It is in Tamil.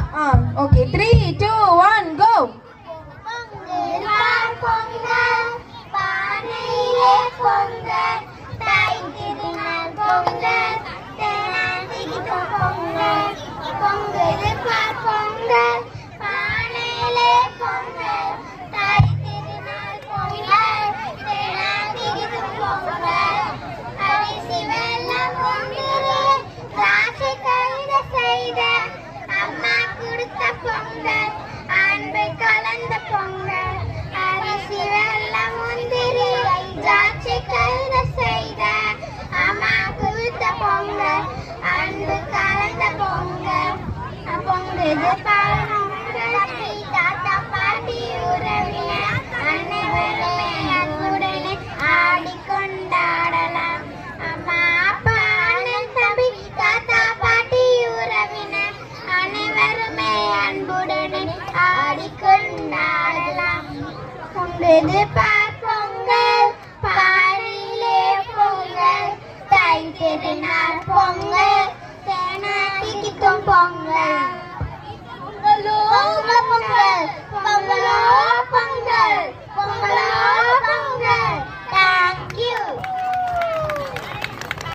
ஓகே 3 2 1 கோ. பொங்கல் பொங்கல் பானையிலே பொங்கல் தாய் திருநாள் பொங்கல் தேனாண்டிக்கு பொங்கல் பொங்கல் பொங்கல் பானையிலே பொங்கல் தாய் திருநாள் பொங்கல் தேனாண்டிக்கு பொங்கல் அரிசி வெல்லம் பொங்கலே திராட்சை கலந்த செய்த அம்மா கொடுத்த பொங்கல் அன்பு கலந்த பொங்கல் அரிசி வெல்லம் முந்திரி திராட்சை கலந்த செய்த அம்மா கொடுத்த பொங்கல் அன்பு கலந்த பொங்கல் பொங்கல் பொங்கல் தாத்தா பாட்டி உறவினர் அனைவரே அன்புடனே ஆடிக்கொண்டாடலாம் அம்மா அப்பா அண்ணன் தம்பி தாத்தா பாட்டி உறவினர் அனைவருமே அன்புடனே ஆடிக்கொண்டாடலாம் பொங்கல் பொங்கல் பாரிலே பொங்கல் தாய் திருநாள் பொங்கல் தேனாட்டிக்கும் பொங்கல் பொங்கலோ பொங்கல் பொங்கலோ